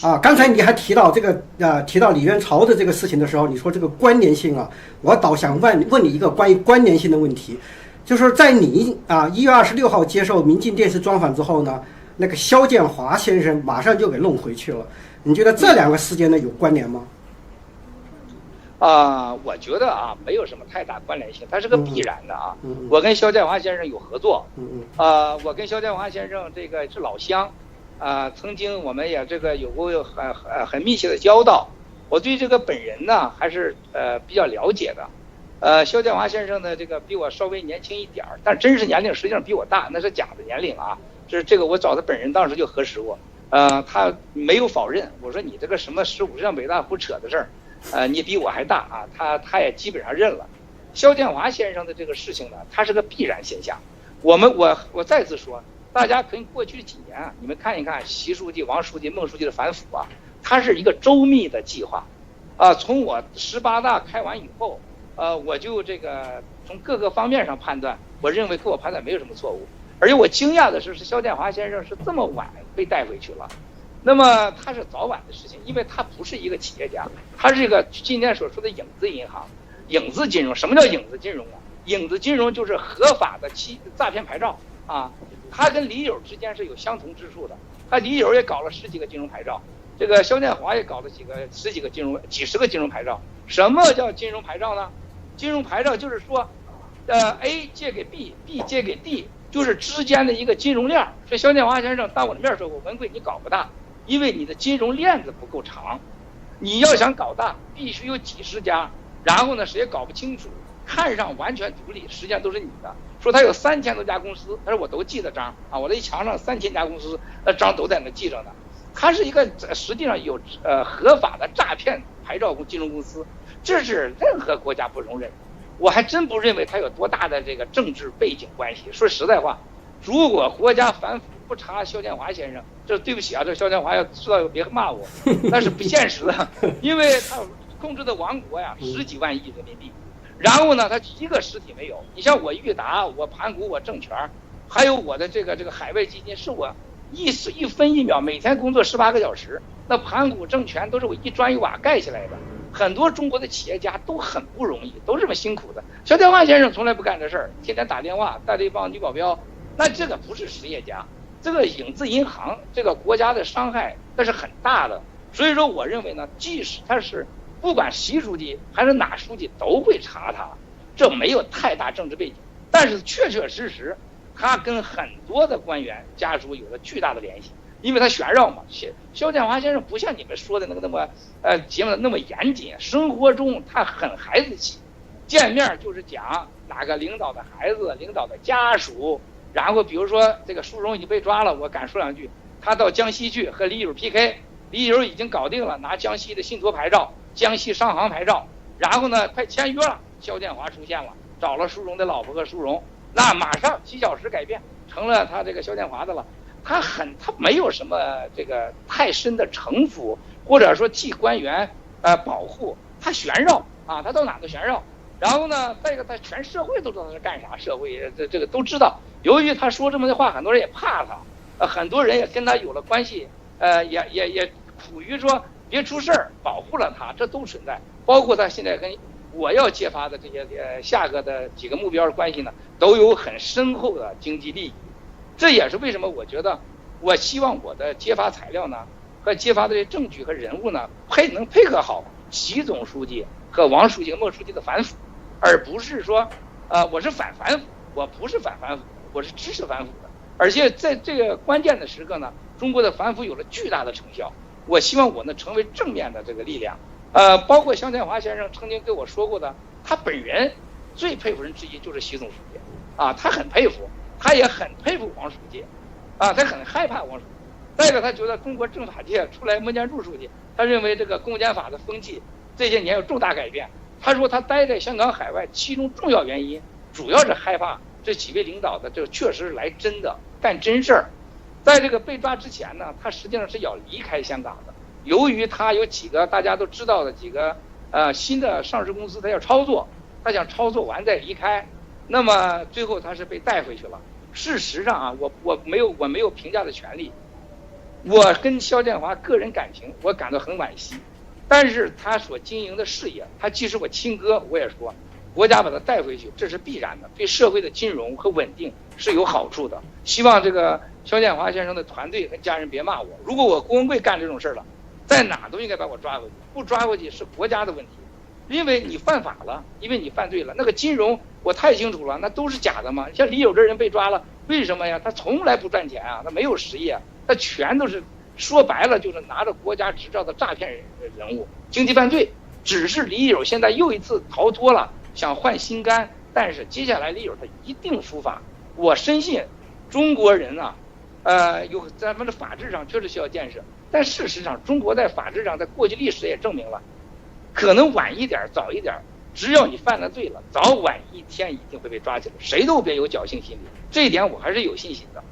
啊，刚才你还提到这个提到李元朝的这个事情的时候，你说这个关联性啊，我倒想问你一个关于关联性的问题，就是在你1月26号接受民进电视专访之后呢，那个肖建华先生马上就给弄回去了，你觉得这两个事件呢有关联吗？我觉得没有什么太大关联性，它是个必然的啊。我跟肖建华先生有合作，我跟肖建华先生这个是老乡，曾经我们也这个有过很密切的交道。我对这个本人呢还是比较了解的。肖建华先生呢这个比我稍微年轻一点儿，但真实年龄实际上比我大，那是假的年龄啊。这个我找他本人当时就核实过，他没有否认。我说你这个什么15上北大胡扯的事儿。你比我还大啊，他也基本上认了。肖建华先生的这个事情呢，它是个必然现象。我再次说，大家可以过去几年你们看一看习书记、王书记、孟书记的反腐它是一个周密的计划从我18大开完以后，我就这个从各个方面上判断，我认为跟我判断没有什么错误。而且我惊讶的是肖建华先生是这么晚被带回去了。那么他是早晚的事情，因为他不是一个企业家，他是一个今天所说的影子银行、影子金融。什么叫影子金融影子金融就是合法的诈骗牌照他跟李友之间是有相同之处的。他李友也搞了10几个金融牌照，这个肖建华也搞了10几个几十个金融牌照。什么叫金融牌照呢？金融牌照就是说A 借给 B 借给 D， 就是之间的一个金融链。所以肖建华先生当我的面说，我文贵你搞不大，因为你的金融链子不够长，你要想搞大，必须有几十家，然后呢，谁也搞不清楚，看上完全独立，实际上都是你的。说他有3000多家公司，他说我都记得章我的一墙上3000家公司，那章都在那记着呢。他是一个实际上有合法的诈骗牌照金融公司，这是任何国家不容忍。我还真不认为他有多大的这个政治背景关系。说实在话，如果国家反腐不查肖建华先生，这对不起这肖建华要知道别骂我，那是不现实的，因为他控制的王国10几万亿人民币，然后呢，他一个实体没有。你像我裕达，我盘古，我证券，还有我的这个海外基金，是我一分一秒每天工作18个小时，那盘古证券都是我一砖一瓦盖起来的。很多中国的企业家都很不容易，都这么辛苦的。肖建华先生从来不干这事儿，天天打电话带着一帮女保镖，那这个不是实业家。这个影子银行这个国家的伤害那是很大的。所以说我认为呢，即使他是不管习书记还是哪书记都会查他，这没有太大政治背景，但是确确实实他跟很多的官员家属有了巨大的联系，因为他旋绕嘛。肖建华先生不像你们说的那么节目那么严谨，生活中他很孩子气，见面就是讲哪个领导的孩子、领导的家属。然后比如说这个舒荣已经被抓了，我敢说2句，他到江西去和李友 PK， 李友已经搞定了拿江西的信托牌照、江西商行牌照，然后呢快签约了，肖建华出现了，找了舒荣的老婆和舒荣，那马上几小时改变成了他这个肖建华的了。他没有什么这个太深的城府，或者说替官员保护，他旋绕他到哪都旋绕。然后呢，再一个他全社会都知道他是干啥，社会这个都知道。由于他说这么的话，很多人也怕他，很多人也跟他有了关系，也苦于说别出事儿，保护了他，这都存在。包括他现在跟我要揭发的这些下个的几个目标的关系呢，都有很深厚的经济利益。这也是为什么我觉得我希望我的揭发材料呢和揭发的这些证据和人物呢能配合好习总书记和王书记和孟书记的反腐，而不是说我是反腐，我不是反腐，我是支持反腐的。而且在这个关键的时刻呢，中国的反腐有了巨大的成效，我希望我能成为正面的这个力量。包括肖建华先生曾经跟我说过的，他本人最佩服人之一就是习总书记他很佩服，他也很佩服王书记他很害怕王书记。再一个，他觉得中国政法界出来孟建柱书记，他认为这个公检法的风气这些年有重大改变。他说他待在香港海外，其中重要原因主要是害怕这几位领导的这确实是来真的干真事儿。在这个被抓之前呢，他实际上是要离开香港的。由于他有几个大家都知道的几个新的上市公司，他要操作，他想操作完再离开，那么最后他是被带回去了。事实上我没有评价的权利，我跟肖建华个人感情我感到很惋惜，但是他所经营的事业，他即使我亲哥，我也说国家把他带回去，这是必然的，对社会的金融和稳定是有好处的。希望这个肖建华先生的团队和家人别骂我，如果我郭文贵干这种事了，在哪都应该把我抓回去，不抓回去是国家的问题，因为你犯法了，因为你犯罪了。那个金融我太清楚了，那都是假的嘛。像李友这人被抓了，为什么呀？他从来不赚钱啊，他没有实业，他全都是说白了就是拿着国家执照的诈骗人物，经济犯罪。只是李友现在又一次逃脱了，想换心肝，但是接下来李友他一定伏法。我深信中国人啊，有咱们的法治上确实需要建设，但事实上中国在法治上，在过去历史也证明了，可能晚一点早一点，只要你犯了罪了，早晚一天一定会被抓起来，谁都别有侥幸心理，这一点我还是有信心的。